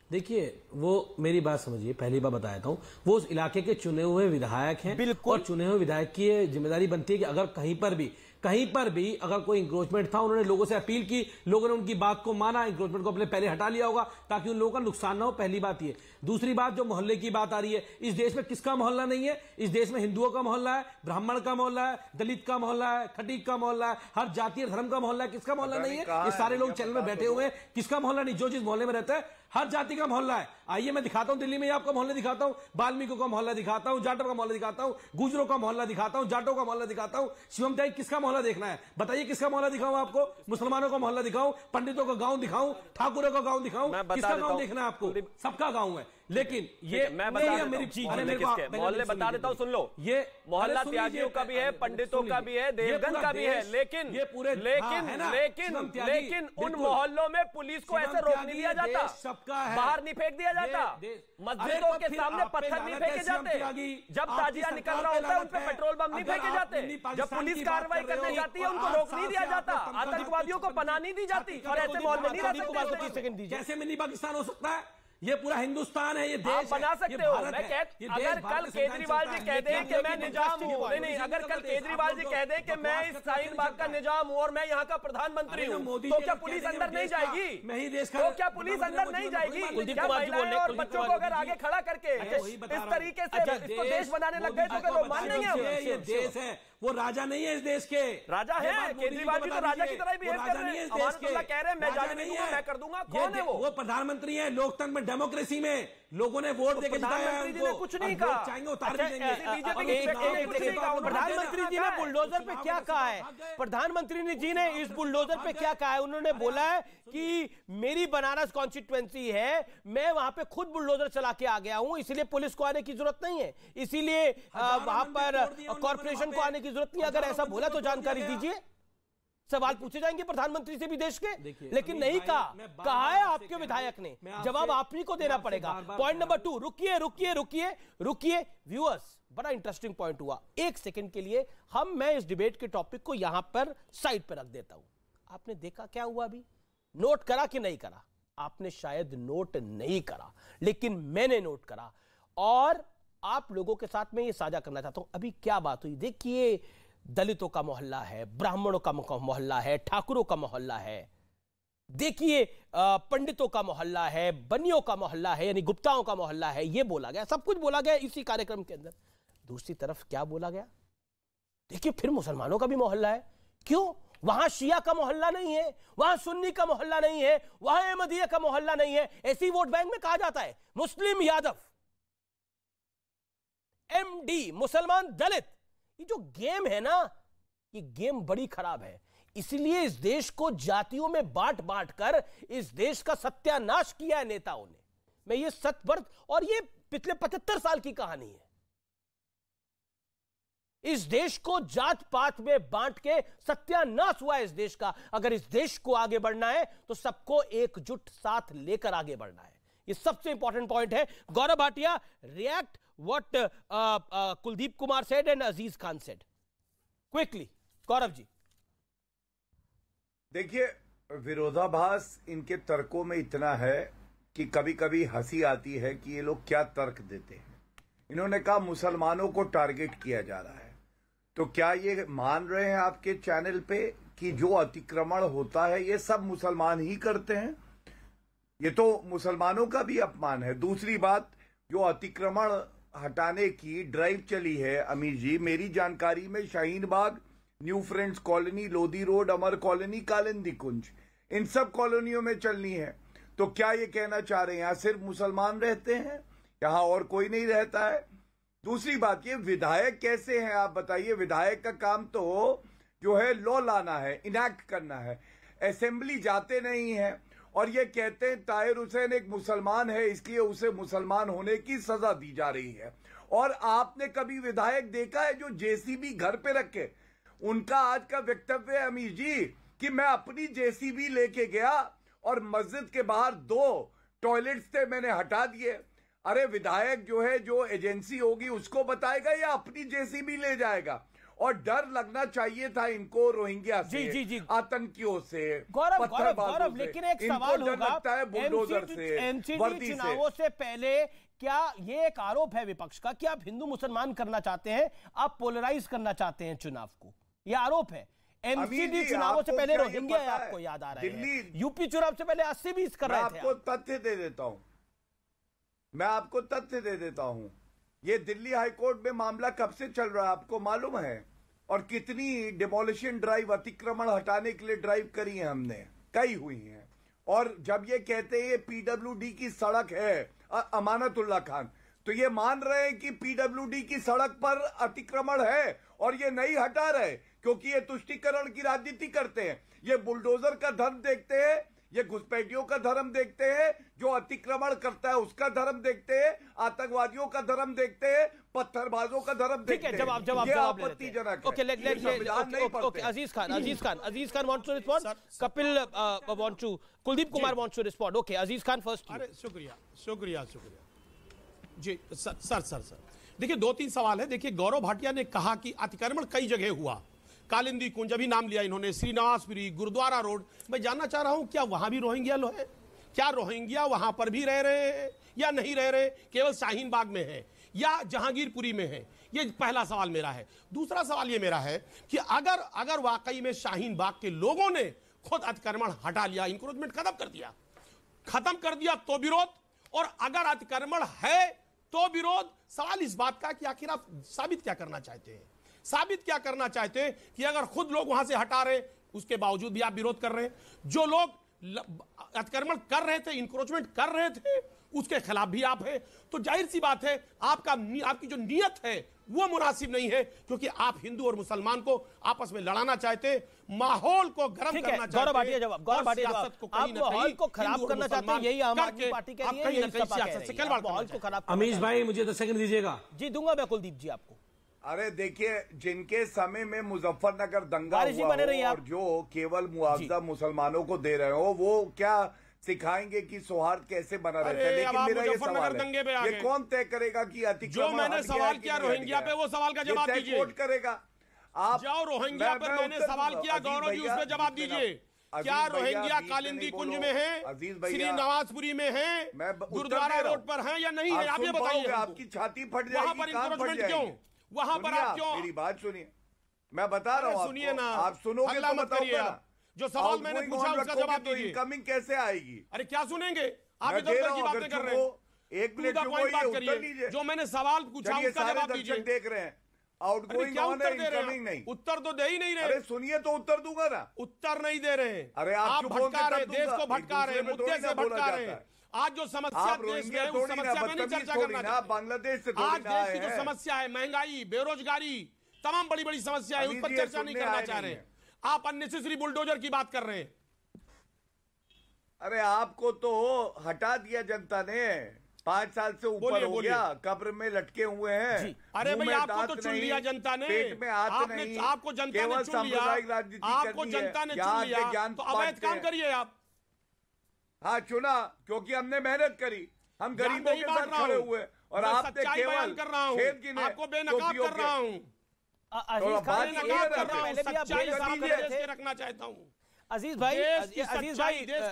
देखिए, वो मेरी बात समझिए, पहली बार बताया था, वो उस इलाके के चुने हुए विधायक हैं और चुने हुए विधायक की जिम्मेदारी बनती है कि अगर कहीं पर भी अगर कोई इंक्रोचमेंट था, उन्होंने लोगों से अपील की, लोगों ने उनकी बात को माना, इंक्रोचमेंट को अपने पहले हटा लिया होगा ताकि उन लोगों का नुकसान ना हो। पहली बात ये। दूसरी बात, जो मोहल्ले की बात आ रही है, इस देश में किसका मोहल्ला नहीं है? इस देश में हिंदुओं का मोहल्ला है, ब्राह्मण का मोहल्ला है, दलित का मोहल्ला है, खटीक का मोहल्ला है, हर जातीय धर्म का मोहल्ला है। किसका मोहल्ला नहीं है? ये सारे लोग चैनल में बैठे हुए हैं, किसका मोहल्ला नहीं? जो जिस मोहल्ले में रहता है, हर जाति का मोहल्ला है। आइए मैं दिखाता हूं, दिल्ली में आपका मोहल्ला दिखाता हूं, वाल्मीकियों का मोहल्ला दिखाता हूं, जाटों का मोहल्ला दिखाता हूं, गुजरों का मोहल्ला दिखाता हूं, जाटों का मोहल्ला दिखाता हूं। शिवम त्यागी, किसका मोहल्ला देखना है? बताइए, किसका मोहल्ला दिखाऊं आपको? मुसलमानों का मोहल्ला दिखाऊं, पंडितों का गांव दिखाऊं, ठाकुरों का गांव दिखाऊं? किसका गांव देखना है आपको? सबका गांव है। लेकिन ये मैं मोहल्ले बता देता हूं, सुन लो। ये मोहल्ला त्यागियों का भी है, पंडितों का भी है, देवगन का भी है, लेकिन ये पूरे लेकिन उन मोहल्लों में पुलिस को ऐसे रोक नहीं दिया जाता, सबका है, बाहर नहीं फेंक दिया जाता, मस्जिदों के सामने पत्थर नहीं फेंके जाते, जब ताजिया निकल रहा होता है उन पर पेट्रोल बम नहीं फेंके जाते, जब पुलिस कार्रवाई करने जाती है उनको रोक नहीं दिया जाता, आतंकवादियों को पनाह नहीं दी जाती, और ऐसे मोहल्ले नहीं रह सकते। कैसे मिनी पाकिस्तान हो सकता है? ये पूरा हिंदुस्तान है, ये देश आप बना सकते हो। मैं अगर कल केजरीवाल जी कह दें कि मैं निजाम हूं, नहीं, अगर कल केजरीवाल जी कह दें कि मैं इस शाहीन बाग का निजाम हूं और मैं यहाँ का प्रधानमंत्री हूं, तो क्या पुलिस अंदर नहीं जाएगी? मैं ही देश का, तो क्या पुलिस अंदर नहीं जाएगी? क्या महिलाएं और बच्चों को अगर आगे खड़ा करके इस तरीके से इसको देश बनाने लग गए तो क्या लोग मान लेंगे? ये देश है, वो राजा नहीं है इस देश के। राजा है, केजरीवाल जी तो राजा की तरह बिहेव कर रहे हैं, कह रहे हैं मैं जाने नहीं दूंगा, मैं कर दूंगा। कौन है वो? प्रधानमंत्री है। लोकतंत्र में, डेमोक्रेसी में लोगों ने वोट देकर जिताया है उनको। कुछ नहीं कहा, चाहेंगे उतार भी देंगे। प्रधानमंत्री जी ने बुलडोजर पे क्या कहा है? प्रधानमंत्री जी ने इस बुलडोजर पे क्या कहा है? उन्होंने बोला है कि मेरी बनारस कॉन्स्टिट्यूएंसी है, मैं वहां पे खुद बुलडोजर चला के आ गया हूं, इसलिए पुलिस को आने की जरूरत नहीं है, इसीलिए वहां पर कॉर्पोरेशन को आने की जरूरत नहीं। अगर ऐसा बोला तो जानकारी दीजिए, सवाल पूछे जाएंगे प्रधानमंत्री से भी देश के, लेकिन नहीं कहा है आपके विधायक ने, जवाब आप ही को देना पड़ेगा। पॉइंट नंबर 2, रुकिए व्यूअर्स, बड़ा इंटरेस्टिंग पॉइंट हुआ। एक सेकंड के लिए मैं इस डिबेट के टॉपिक को यहां पर साइड पर रख देता हूं। आपने देखा क्या हुआ अभी? नोट करा कि नहीं करा? आपने शायद नोट नहीं करा, लेकिन मैंने नोट करा और आप लोगों के साथ में ये साझा करना चाहता हूं। अभी क्या बात हुई देखिए, दलितों का मोहल्ला है, ब्राह्मणों का मोहल्ला है, ठाकुरों का मोहल्ला है, देखिए पंडितों का मोहल्ला है, बनियों का मोहल्ला है, यानी गुप्ताओं का मोहल्ला है, ये बोला गया, सब कुछ बोला गया इसी कार्यक्रम के अंदर। दूसरी तरफ क्या बोला गया? देखिए फिर मुसलमानों का भी मोहल्ला है। क्यों? वहां शिया का मोहल्ला नहीं है, वहां सुन्नी का मोहल्ला नहीं है, वहां अहमदिया का मोहल्ला नहीं है। ऐसी वोट बैंक में कहा जाता है मुस्लिम यादव, एमडी, मुसलमान दलित। ये जो गेम है ना, ये गेम बड़ी खराब है। इसलिए इस देश को जातियों में बांट बांट कर इस देश का सत्यानाश किया है नेताओं ने। मैं ये सत्य, और ये पिछले 75 साल की कहानी है। इस देश को जात पात में बांट के सत्यानाश हुआ है इस देश का। अगर इस देश को आगे बढ़ना है तो सबको एकजुट साथ लेकर आगे बढ़ना है। ये सबसे इंपॉर्टेंट पॉइंट है। Gaurav Bhatia, react what Kuldeep Kumar said and Aziz Khan said quickly. Gaurav ji, देखिए, विरोधाभास इनके तर्कों में इतना है कि कभी कभी हंसी आती है कि ये लोग क्या तर्क देते हैं। इन्होंने कहा मुसलमानों को टारगेट किया जा रहा है, तो क्या ये मान रहे हैं आपके चैनल पे कि जो अतिक्रमण होता है ये सब मुसलमान ही करते हैं? ये तो मुसलमानों का भी अपमान है। दूसरी बात, जो अतिक्रमण हटाने की ड्राइव चली है अमीर जी, मेरी जानकारी में Shaheen Bagh, New Friends Colony, Lodhi Road, Amar Colony, Kalindi Kunj, इन सब कॉलोनियों में चलनी है। तो क्या ये कहना चाह रहे हैं यहां सिर्फ मुसलमान रहते हैं, यहां और कोई नहीं रहता है? दूसरी बात, ये विधायक कैसे हैं आप बताइए? विधायक का काम तो जो है लॉ लाना है, इनैक्ट करना है, असेंबली जाते नहीं है और ये कहते हैं ताहिर हुसैन एक मुसलमान है इसलिए उसे मुसलमान होने की सजा दी जा रही है। और आपने कभी विधायक देखा है जो जेसीबी घर पे रखे? उनका आज का वक्तव्य है अमीर जी कि मैं अपनी जेसीबी लेके गया और मस्जिद के बाहर 2 टॉयलेट्स थे मैंने हटा दिए। अरे विधायक जो है, जो एजेंसी होगी उसको बताएगा या अपनी जेसीबी ले जाएगा? और डर लगना चाहिए था इनको रोहिंग्या से, जी। आतंकियों से, गौरव, लेकिन एक सवाल होगा, बुलडोजर से, एमसीडी चुनावों से पहले क्या ये एक आरोप है विपक्ष का कि आप हिंदू मुसलमान करना चाहते हैं, आप पोलराइज करना चाहते हैं चुनाव को, यह आरोप है। एमसीडी चुनावों से पहले रोहिंग्या आपको याद आ रहा है, यूपी चुनाव से पहले 80-20 कर रहे थे। आपको तथ्य दे देता हूं, मैं आपको तथ्य दे देता हूं। ये दिल्ली हाईकोर्ट में मामला कब से चल रहा है आपको मालूम है? और कितनी डिमोलिशन ड्राइव, अतिक्रमण हटाने के लिए ड्राइव करी है हमने, कई हुई हैं। और जब ये कहते हैं ये पीडब्ल्यूडी की सड़क है, अमानतुल्लाह खान, तो ये मान रहे हैं कि पीडब्ल्यूडी की सड़क पर अतिक्रमण है और ये नहीं हटा रहे, क्योंकि ये तुष्टीकरण की राजनीति करते हैं। ये बुलडोजर का धर्म देखते हैं, ये घुसपैठियों का धर्म देखते हैं, जो अतिक्रमण करता है उसका धर्म देखते हैं, आतंकवादियों का धर्म देखते हैं, पत्थरबाजों का धर्म देखते हैं। जवाब आपत्तिजनक है। Okay, Aziz Khan wants to respond, Kapil wants to, Kuldeep Kumar wants to respond. Okay, Aziz Khan first. अरे शुक्रिया जी सर। देखिए 2-3 सवाल है। देखिए गौरव भाटिया ने कहा कि अतिक्रमण कई जगह हुआ, कालिंदी कुंज अभी नाम लिया इन्होंने, श्रीनिवासपुरी, गुरुद्वारा रोड। मैं जानना चाह रहा हूं क्या वहां भी रोहिंग्या लोग हैं? क्या रोहिंग्या वहां पर भी रह रहे हैं या नहीं रह रहे, केवल शाहीन बाग में है या जहांगीरपुरी में है? ये पहला सवाल मेरा है। दूसरा सवाल ये मेरा है कि अगर वाकई में शाहीन बाग के लोगों ने खुद अतिक्रमण हटा लिया, इंक्रोचमेंट खत्म कर दिया तो विरोध, और अगर अतिक्रमण है तो विरोध। सवाल इस बात का कि आखिर आप साबित क्या करना चाहते हैं? साबित क्या करना चाहते हैं कि अगर खुद लोग वहां से हटा रहे उसके बावजूद भी आप विरोध कर रहे हैं? जो लोग अतिक्रमण कर रहे थे, इंक्रोचमेंट कर रहे थे, उसके खिलाफ भी आप हैं। तो जाहिर सी बात है आपकी जो नीयत है वो मुनासिब नहीं है, क्योंकि आप हिंदू और मुसलमान को आपस में लड़ाना चाहते हैं, माहौल को गर्म करना चाहते हैं। गौरव भाटिया जवाब, आप माहौल को खराब करना चाहते हैं, यही आम आदमी पार्टी के लिए, यही सियासत से माहौल को खराब। अमीश भाई मुझे 10 सेकंड दीजिएगा। जी दूंगा मैं कुलदीप जी आपको। अरे देखिए, जिनके समय में मुजफ्फरनगर दंगा हुआ हो और जो केवल मुआवजा मुसलमानों को दे रहे हो, वो क्या सिखाएंगे कि सौहार्द कैसे बना रहता है? लेकिन मेरा ये सवाल है, ये कौन तय करेगा कि अतिक्रमण? जो मैंने सवाल किया रोहिंग्या पे, वो सवाल का जवाब दीजिए। कोर्ट करेगा। आप जाओ रोहिंग्या पर मैंने सवाल किया, गौरव जी उसमें जवाब दीजिए। क्या रोहिंग्या कालिंदी कुंज में है, श्रीनिवासपुरी में है, गुरुद्वारा रोड पर है या नहीं है? आप ये बताइए। आपकी छाती फट जाएगी, वहां पर इंक्रोचमेंट क्यों? वहां पर आप क्यों? मेरी बात सुनिए, मैं बता रहा हूँ, सुनिए ना, आप सुनोगे तो बताऊंगा। जो सवाल मैंने पूछा उसका जवाब दीजिए। इनकमिंग कैसे आएगी? अरे क्या सुनेंगे आप? इधर की बातें कर रहे हैं। एक मिनट बात करिए। जो मैंने सवाल पूछा उसका जवाब दीजिए। देख रहे हैं आउटगोइंग ऑन है, इनकमिंग नहीं। उत्तर तो दे ही नहीं रहे। अरे सुनिए तो उत्तर दूंगा ना। उत्तर नहीं दे रहे। अरे आप भटका रहे, देश को भटका रहे, मुद्दे से भटका रहे हैं। आज जो समस्या देश में है उस समस्या में नहीं चर्चा करना चाहते। बांग्लादेश से आज देश की जो समस्या है, महंगाई, बेरोजगारी, तमाम बड़ी बड़ी समस्या है, उस पर चर्चा नहीं करना चाह रहे। आप अननेसेसरी बुलडोजर की बात कर रहे हैं। अरे आपको तो हटा दिया जनता ने, 5 साल से ऊपर हो गया, कब्र में लटके हुए हैं। अरे भाई आपको तो चुन लिया जनता ने, पेट में हाथ नहीं, आपको जनता ने चुन लिया, आपको जनता ने चुन लिया, तो अवैध काम करिए आप। हाँ चुना, क्योंकि हमने मेहनत करी, हम गरीबों के साथ खड़े हुए, और आपने केवल कर रहा हूँ, आपको बेनकाब कर रहा हूँ, रखना चाहता हूँ। अजीज भाई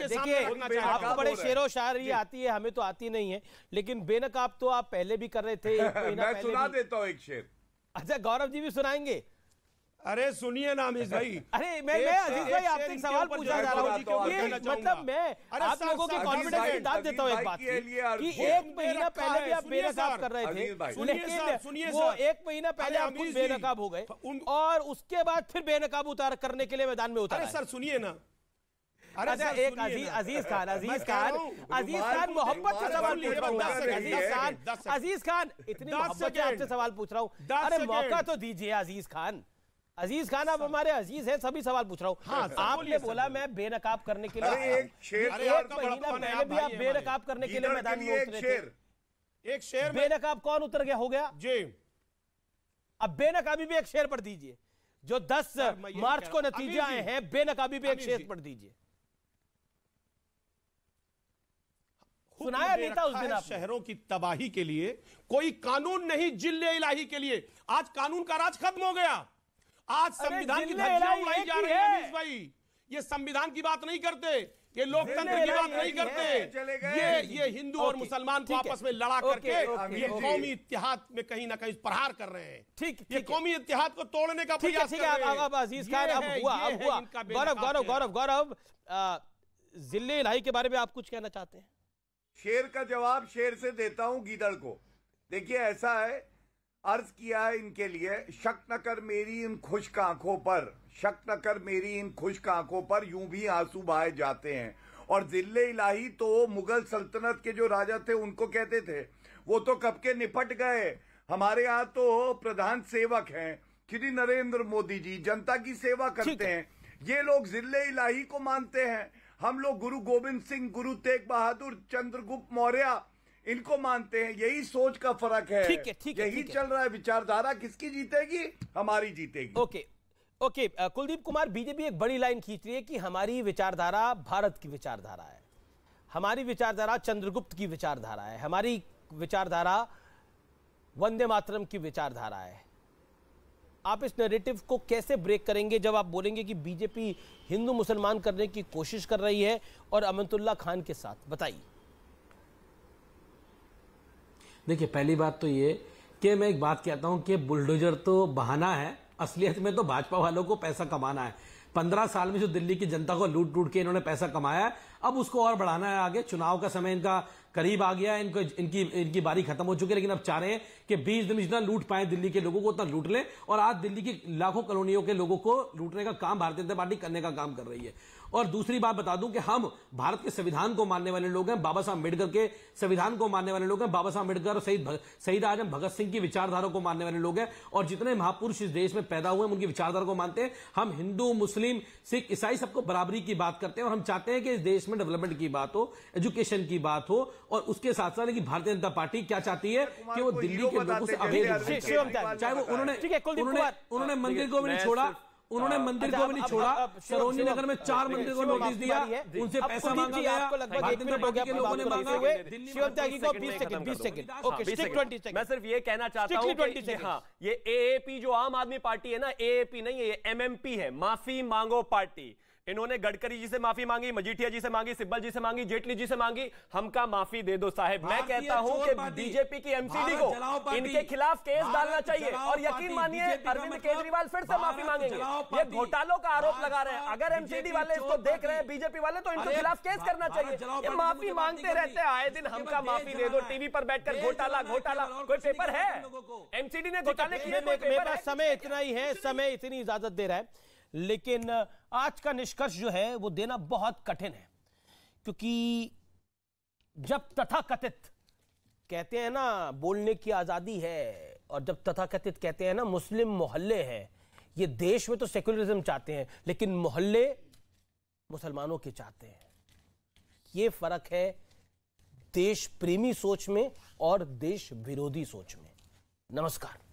देखिए, आपको बड़े शेरो शायरी आती है, हमें तो आती नहीं है, लेकिन बेनकाब तो आप पहले भी कर रहे थे। मैं सुना देता हूँ एक शेर। अच्छा गौरव जी भी सुनाएंगे? अरे सुनिए ना अमीश भाई। अरे मैं अजीज भाई आपसे एक सवाल पूछना चाह रहा हूँ, मतलब मैं आप लोगों के कॉन्फिडेंस की दाद देता हूँ एक बात कि 1 महीना पहले भी आप बेनकाब कर रहे थे, लेकिन वो 1 महीना पहले आप खुद बेनकाब हो गए और उसके बाद फिर बेनकाब उतार करने के लिए मैदान में उतारे। सर सुनिए ना। अच्छा एक अजीज खान मोहब्बत से सवाल पूछ रहा हूँ। अजीज खान इतनी मोहब्बत से आपसे सवाल पूछ रहा हूँ, अरे मौका तो दीजिए अजीज खान। आप हमारे अजीज हैं, सभी सवाल पूछ रहा हूँ। हाँ, आपने बोला मैं बेनकाब करने के लिए, एक महीना पहले भी आप बेनकाब करने के लिए मैदान में उतरे थे। एक शेर बेनकाब कौन उतर गया हो गया जी? अब बेनकाबी भी एक शेर पर दीजिए। जो 10 मार्च को नतीजे आए हैं, बेनकाबी भी एक शेर पर दीजिए। सुनाया नहीं था उस दिन। शहरों की तबाही के लिए कोई कानून नहीं, जिल्ले इलाही के लिए। आज कानून का राज खत्म हो गया। आज संविधान की धज्जियां उड़ाई जा रही है अनीस भाई। ये संविधान की बात नहीं करते, ये लोकतंत्र की बात नहीं करते, ये हिंदू और मुसलमान को आपस में लड़ा करके ये कौमी इत्तेहाद में कहीं ना कहीं प्रहार कर रहे हैं। ठीक, ये कौमी इत्तेहाद को तोड़ने का प्रयास कर रहे हैं। अब अजीज खान अब हुआ गौरव जिले इलाही के बारे में आप कुछ कहना चाहते हैं? शेर का जवाब शेर से देता हूं गीदड़ को। देखिए ऐसा है, अर्ज किया है इनके लिए, शक न कर मेरी इन खुश्क आंखों पर, शक न कर मेरी इन खुश्क आंखों पर, यूं भी आंसू बहाए जाते हैं। और जिले इलाही तो मुगल सल्तनत के जो राजा थे उनको कहते थे, वो तो कब के निपट गए। हमारे यहाँ तो प्रधान सेवक हैं श्री नरेंद्र मोदी जी, जनता की सेवा करते हैं। ये लोग जिले इलाही को मानते हैं, हम लोग गुरु गोविंद सिंह, गुरु तेग बहादुर, चंद्रगुप्त मौर्य इनको मानते हैं। यही सोच का फर्क है। यही चल रहा है। विचारधारा किसकी जीतेगी? हमारी जीतेगी। ओके कुलदीप कुमार, बीजेपी एक बड़ी लाइन खींच रही है कि हमारी विचारधारा भारत की विचारधारा है, हमारी विचारधारा चंद्रगुप्त की विचारधारा है, हमारी विचारधारा वंदे मातरम की विचारधारा है। आप इस नैरेटिव को कैसे ब्रेक करेंगे जब आप बोलेंगे कि बीजेपी हिंदू मुसलमान करने की कोशिश कर रही है और अमनतुल्ला खान के साथ? बताइए। देखिए, पहली बात तो ये कि मैं एक बात कहता हूं कि बुलडोजर तो बहाना है, असलियत में तो भाजपा वालों को पैसा कमाना है। 15 साल में जो दिल्ली की जनता को लूट लूट के इन्होंने पैसा कमाया है, अब उसको और बढ़ाना है आगे। चुनाव का समय इनका करीब आ गया है, इनकी बारी खत्म हो चुकी है, लेकिन अब चाह रहे हैं कि 20 दिन में जितना लूट पाए दिल्ली के लोगों को उतना लूट लें। और आज दिल्ली की लाखों कॉलोनियों के लोगों को लूटने का काम भारतीय जनता पार्टी करने का काम कर रही है। और दूसरी बात बता दूं कि हम भारत के संविधान को मानने वाले लोग हैं, बाबा साहब अम्बेडकर के संविधान को मानने वाले लोग हैं, बाबा साहब अम्बेडकर और शहीद आजम भगत सिंह की विचारधारा को मानने वाले लोग हैं। और जितने महापुरुष इस देश में पैदा हुए हैं उनकी विचारधारा को मानते हैं। हम हिंदू, मुस्लिम, सिख, ईसाई सबको बराबरी की बात करते हैं और हम चाहते हैं कि इस देश में डेवलपमेंट की बात हो, एजुकेशन की बात हो। और उसके साथ साथ कि भारतीय जनता पार्टी क्या चाहती है कि वो दिल्ली के लोगों से चाहे वो उन्होंने मंदिर को भी नहीं छोड़ा, उन्होंने मंदिर को भी नहीं छोड़ा, सरोजनी नगर में 4 मंदिर को नोटिस दिया, उनसे पैसा मांगा गया, भारतीय जनता पार्टी के लोगों ने मांगा। शिवम त्यागी को 20 सेकंड। Okay, stick 20 second. मैं सिर्फ ये कहना चाहता हूं कि हाँ, ये एएपी जो आम आदमी पार्टी है ना, एएपी नहीं है, ये एमएमपी है, माफी मांगो पार्टी। इन्होंने गडकरी जी से माफी मांगी, मजीठिया जी से मांगी, सिब्बल जी से मांगी, जेटली जी से मांगी, हमका माफी दे दो साहब। मैं कहता हूं कि बीजेपी की एमसीडी को इनके खिलाफ केस डालना चाहिए। और यकीन मानिए अरविंद केजरीवाल फिर से माफी मांगेंगे। ये घोटालों का आरोप लगा रहे हैं। अगर एमसीडी वाले इसको देख रहे हैं, बीजेपी वाले, तो इनके खिलाफ केस करना चाहिए। ये माफी मांगते रहते हैं आए दिन, हमका माफी दे दो, टीवी पर बैठकर घोटाला घोटाला। कोई पेपर है? एमसीडी ने घोटाले किए? मेरे पास समय इतना ही है, समय इतनी इजाजत दे रहा है, लेकिन आज का निष्कर्ष जो है वो देना बहुत कठिन है। क्योंकि जब तथाकथित कहते हैं ना बोलने की आजादी है, और जब तथाकथित कहते हैं ना मुस्लिम मोहल्ले हैं, ये देश में तो सेक्युलरिज्म चाहते हैं लेकिन मोहल्ले मुसलमानों के चाहते हैं। ये फर्क है देश प्रेमी सोच में और देश विरोधी सोच में। नमस्कार।